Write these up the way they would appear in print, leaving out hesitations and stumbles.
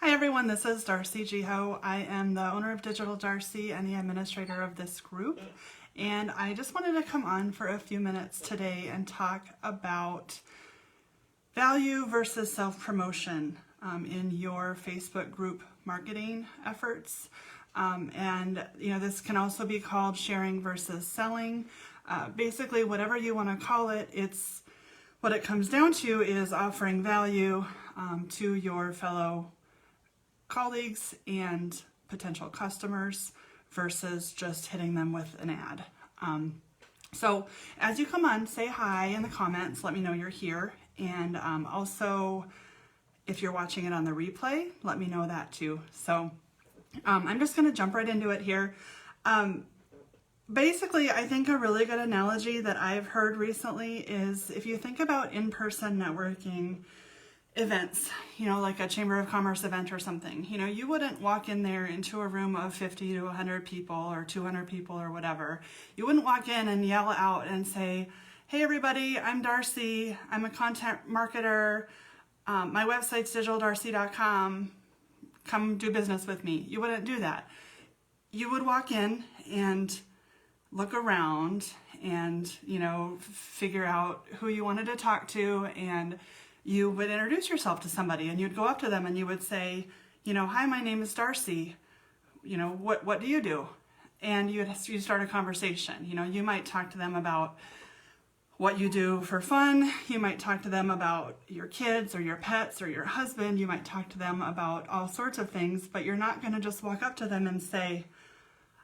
Hi everyone, this is Darcy Jiho. I am the owner of Digital Darcy and the administrator of this group. And I just wanted to come on for a few minutes today and talk about value versus self-promotion in your Facebook group marketing efforts. This can also be called sharing versus selling. Basically, whatever you want to call it, what it comes down to is offering value to your fellow colleagues and potential customers versus just hitting them with an ad. So as you come on, say hi in the comments, let me know you're here. And also, if you're watching it on the replay, let me know that too. So I'm just going to jump right into it here. Basically, I think a really good analogy that I've heard recently is if you think about in-person networking events, like a Chamber of Commerce event or something, you wouldn't walk in there into a room of 50 to 100 people or 200 people or whatever. You wouldn't walk in and yell out and say, hey everybody, I'm Darcy, I'm a content marketer, my website's digitaldarcy.com, come do business with me. You wouldn't do that. You would walk in and look around and, figure out who you wanted to talk to, and you would introduce yourself to somebody and you'd go up to them and you would say, hi, my name is Darcy. What do you do? And you start a conversation. You might talk to them about what you do for fun. You might talk to them about your kids or your pets or your husband. You might talk to them about all sorts of things, but you're not going to just walk up to them and say,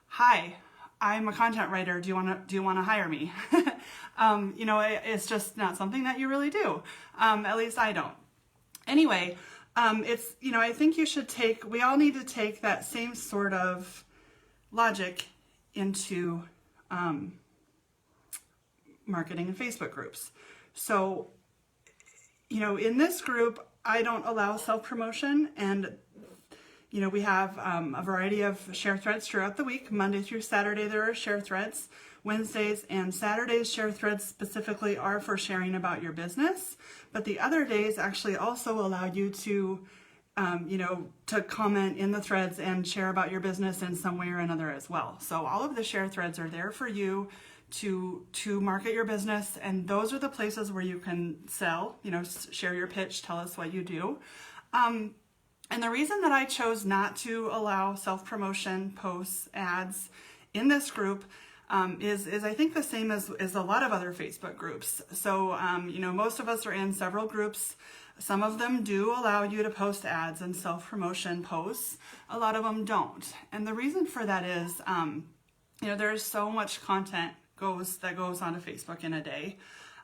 hi, I'm a content writer. Do you want to hire me? It's just not something that you really do. At least I don't. Anyway, I think we all need to take that same sort of logic into marketing and Facebook groups. So, in this group, I don't allow self-promotion, and we have a variety of share threads throughout the week. Monday through Saturday, there are share threads. Wednesdays and Saturdays share threads specifically are for sharing about your business, but the other days actually also allow you to, to comment in the threads and share about your business in some way or another as well. So all of the share threads are there for you to market your business, and those are the places where you can sell, share your pitch, tell us what you do. And the reason that I chose not to allow self-promotion posts, ads in this group is I think the same as a lot of other Facebook groups. So, most of us are in several groups. Some of them do allow you to post ads and self-promotion posts. A lot of them don't. And the reason for that is, there's so much content that goes onto Facebook in a day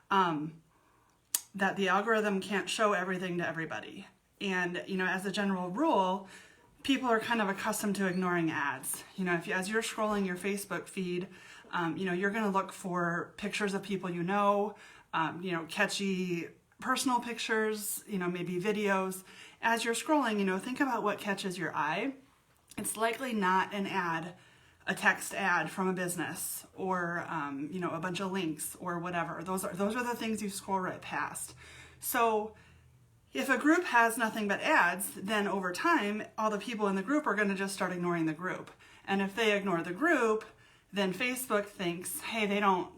that the algorithm can't show everything to everybody. And, as a general rule, people are kind of accustomed to ignoring ads. As you're scrolling your Facebook feed, you're going to look for pictures of people catchy personal pictures, maybe videos. As you're scrolling, think about what catches your eye. It's likely not an ad, a text ad from a business, or, a bunch of links or whatever. Those are the things you scroll right past. So if a group has nothing but ads, then over time, all the people in the group are going to just start ignoring the group. And if they ignore the group, then Facebook thinks, hey,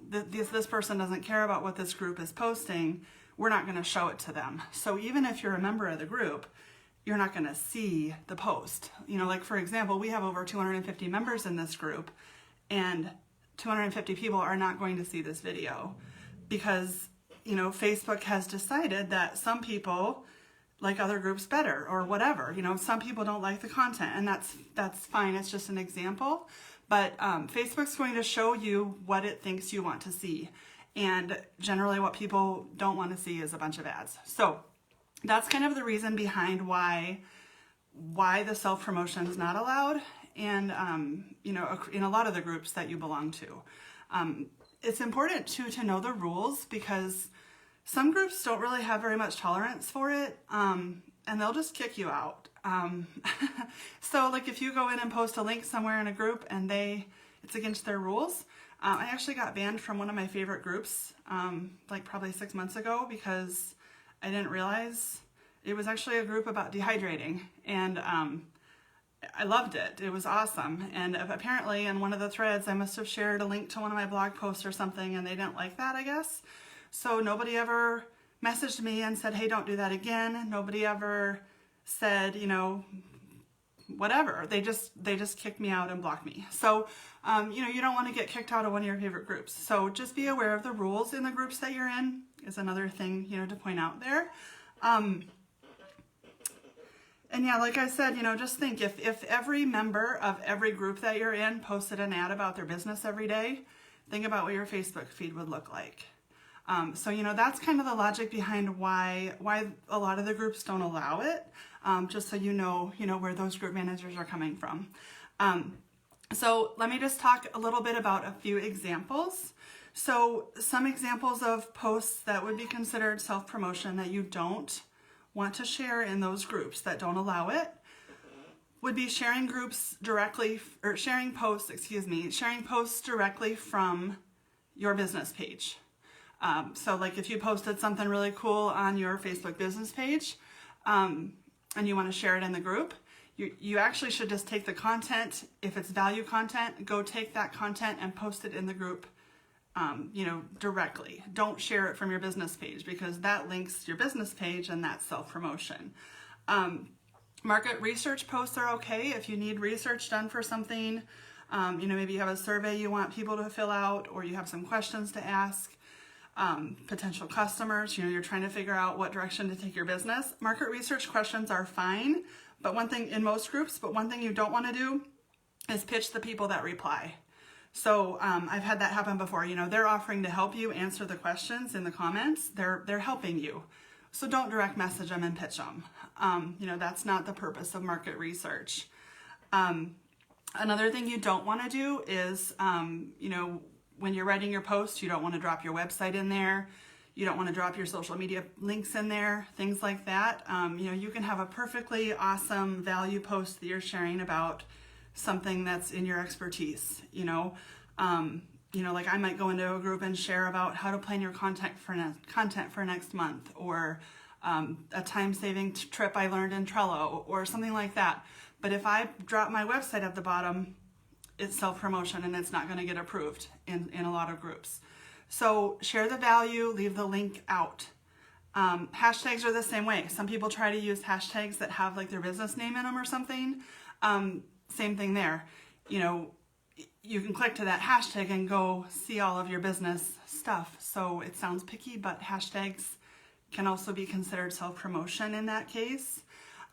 this person doesn't care about what this group is posting. We're not going to show it to them. So even if you're a member of the group, you're not going to see the post. Like for example, we have over 250 members in this group, and 250 people are not going to see this video because Facebook has decided that some people like other groups better or whatever. Some people don't like the content, and that's fine. It's just an example. But Facebook's going to show you what it thinks you want to see. And generally what people don't want to see is a bunch of ads. So that's kind of the reason behind why the self-promotion is not allowed. And, in a lot of the groups that you belong to. It's important to know the rules, because some groups don't really have very much tolerance for it, and they'll just kick you out. So like if you go in and post a link somewhere in a group and it's against their rules, I actually got banned from one of my favorite groups, like probably 6 months ago, because I didn't realize It was actually a group about dehydrating, and I loved it. It was awesome. And apparently in one of the threads, I must have shared a link to one of my blog posts or something, and they didn't like that, I guess. So nobody ever messaged me and said, hey, don't do that again. Nobody ever said, you know, whatever. They just kicked me out and blocked me. So, you know, you don't want to get kicked out of one of your favorite groups. So just be aware of the rules in the groups that you're in is another thing, you know, to point out there. And yeah, like I said, you know, just think if every member of every group that you're in posted an ad about their business every day, think about what your Facebook feed would look like. So, you know, that's kind of the logic behind why a lot of the groups don't allow it, just so you know where those group managers are coming from. So let me just talk a little bit about a few examples. So some examples of posts that would be considered self-promotion that you don't want to share in those groups that don't allow it would be sharing posts directly from your business page. So like if you posted something really cool on your Facebook business page, and you want to share it in the group, you actually should just take the content. If it's value content, go take that content and post it in the group, you know, directly. Don't share it from your business page, because that links to your business page and that's self-promotion. Market research posts are okay if you need research done for something. You know, maybe you have a survey you want people to fill out, or you have some questions to ask potential customers. You know, you're trying to figure out what direction to take your business. Market research questions are fine, but one thing in most groups, but one thing you don't want to do is pitch the people that reply. So I've had that happen before. You know, they're offering to help you answer the questions in the comments. They're helping you. So don't direct message them and pitch them. You know, that's not the purpose of market research. Another thing you don't want to do is, you know, when you're writing your post, you don't want to drop your website in there. You don't want to drop your social media links in there, things like that. You know, you can have a perfectly awesome value post that you're sharing about something that's in your expertise, you know. Like I might go into a group and share about how to plan your content for next month, or a time-saving trip I learned in Trello, or something like that. But if I drop my website at the bottom, it's self-promotion and it's not going to get approved in a lot of groups. So share the value, leave the link out. Hashtags are the same way. Some people try to use hashtags that have like their business name in them or something. Same thing there. You know, you can click to that hashtag and go see all of your business stuff. So it sounds picky, but hashtags can also be considered self-promotion in that case.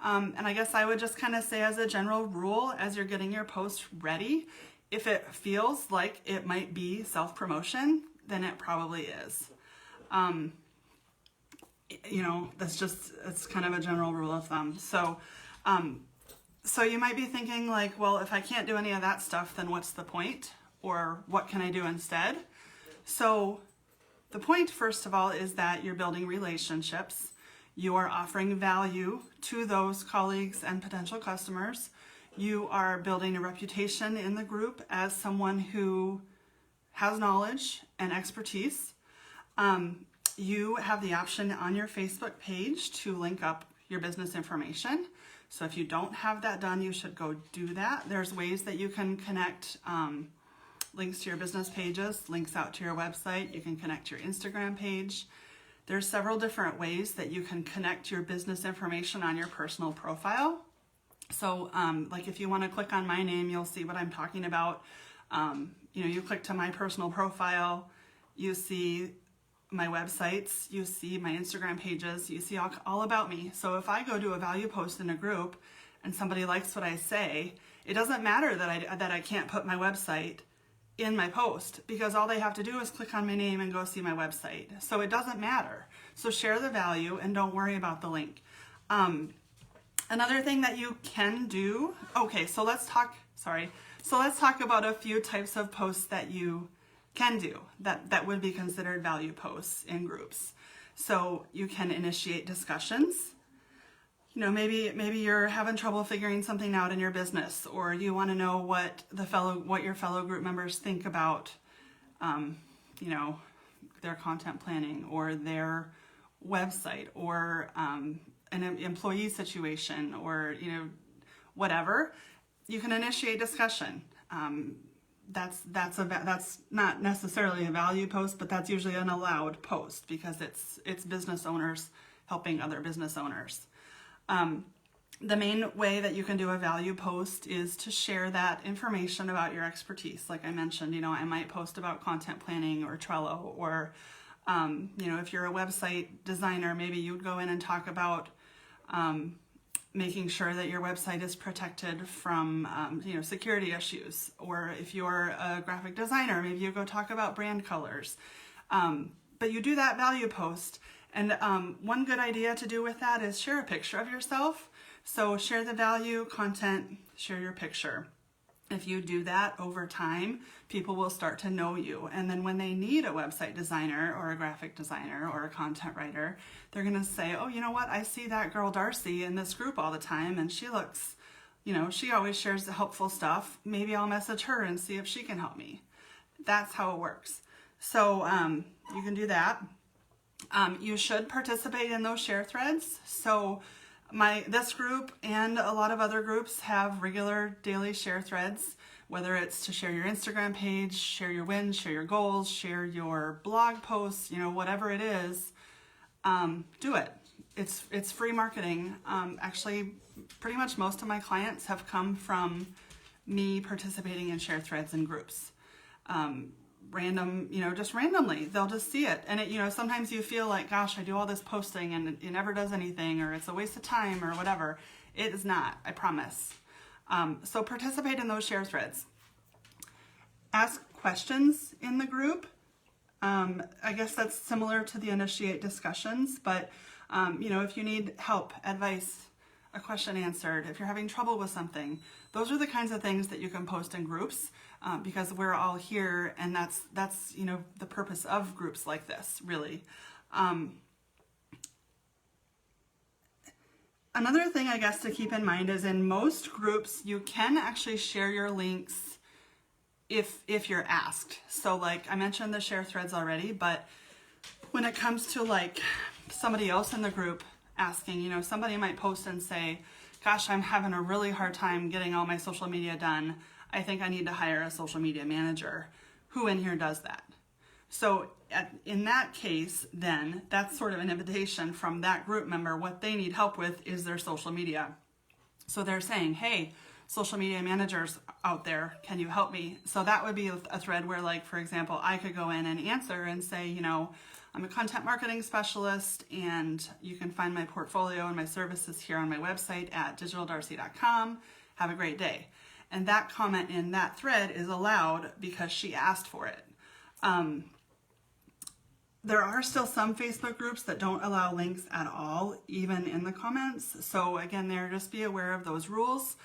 And I guess I would just kind of say, as a general rule, as you're getting your post ready, if it feels like it might be self-promotion, then it probably is. You know, it's kind of a general rule of thumb. So you might be thinking like, well, if I can't do any of that stuff, then what's the point? Or what can I do instead? So the point, first of all, is that you're building relationships. You are offering value to those colleagues and potential customers. You are building a reputation in the group as someone who has knowledge and expertise. You have the option on your Facebook page to link up your business information. So if you don't have that done, you should go do that. There's ways that you can connect links to your business pages, links out to your website. You can connect your Instagram page. There's several different ways that you can connect your business information on your personal profile. So like if you want to click on my name, you'll see what I'm talking about. You know, you click to my personal profile, you see my websites, you see my Instagram pages, you see all about me. So if I go do a value post in a group and somebody likes what I say, it doesn't matter that I can't put my website in my post, because all they have to do is click on my name and go see my website. So it doesn't matter. So share the value and don't worry about the link. Another thing that you can do, so let's talk about a few types of posts that you can do that would be considered value posts in groups. So you can initiate discussions. You know, maybe you're having trouble figuring something out in your business, or you want to know what your fellow group members think about, you know, their content planning or their website, or an employee situation or, you know, whatever, you can initiate discussion. That's not necessarily a value post, but that's usually an allowed post because it's business owners helping other business owners. The main way that you can do a value post is to share that information about your expertise. Like I mentioned, you know, I might post about content planning or Trello, or, you know, if you're a website designer, maybe you'd go in and talk about making sure that your website is protected from, you know, security issues. Or if you're a graphic designer, maybe you go talk about brand colors. But you do that value post. And one good idea to do with that is share a picture of yourself. So share the value content, share your picture. If you do that over time, people will start to know you. And then when they need a website designer or a graphic designer or a content writer, they're going to say, oh, you know what? I see that girl Darcy in this group all the time and she looks, you know, she always shares the helpful stuff. Maybe I'll message her and see if she can help me. That's how it works. So you can do that. You should participate in those share threads. So this group and a lot of other groups have regular daily share threads, whether it's to share your Instagram page, share your wins, share your goals, share your blog posts, you know, whatever it is, do it. It's free marketing. Actually, pretty much most of my clients have come from me participating in share threads and groups. Random, you know, just randomly, they'll just see it. And it, you know, sometimes you feel like, gosh, I do all this posting and it never does anything, or it's a waste of time or whatever. It is not, I promise. So participate in those share threads. Ask questions in the group. I guess that's similar to the initiate discussions, but, you know, if you need help, advice, a question answered, if you're having trouble with something, those are the kinds of things that you can post in groups. Because we're all here, and that's you know, the purpose of groups like this, really. Another thing I guess to keep in mind is in most groups you can actually share your links if you're asked. So like I mentioned the share threads already, but when it comes to like somebody else in the group asking, you know, somebody might post and say, gosh, I'm having a really hard time getting all my social media done. I think I need to hire a social media manager. Who in here does that? So in that case, then that's sort of an invitation from that group member. What they need help with is their social media. So they're saying, hey, social media managers out there, can you help me? So that would be a thread where, like, for example, I could go in and answer and say, you know, I'm a content marketing specialist and you can find my portfolio and my services here on my website at digitaldarcy.com. Have a great day. And that comment in that thread is allowed because she asked for it. There are still some Facebook groups that don't allow links at all, even in the comments. So again, just be aware of those rules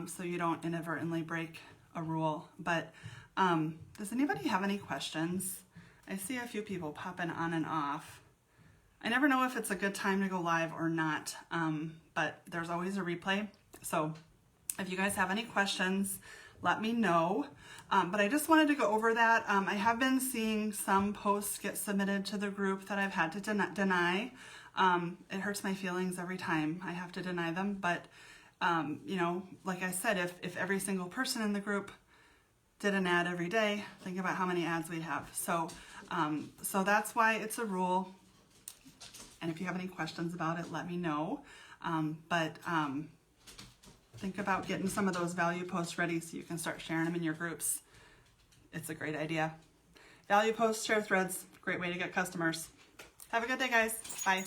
so you don't inadvertently break a rule. But does anybody have any questions? I see a few people popping on and off. I never know if it's a good time to go live or not, but there's always a replay. So if you guys have any questions, let me know. But I just wanted to go over that. I have been seeing some posts get submitted to the group that I've had to deny. It hurts my feelings every time I have to deny them. But, you know, like I said, if every single person in the group did an ad every day, think about how many ads we'd have. So that's why it's a rule. And if you have any questions about it, let me know. Think about getting some of those value posts ready so you can start sharing them in your groups. It's a great idea. Value posts, share threads, great way to get customers. Have a good day, guys. Bye.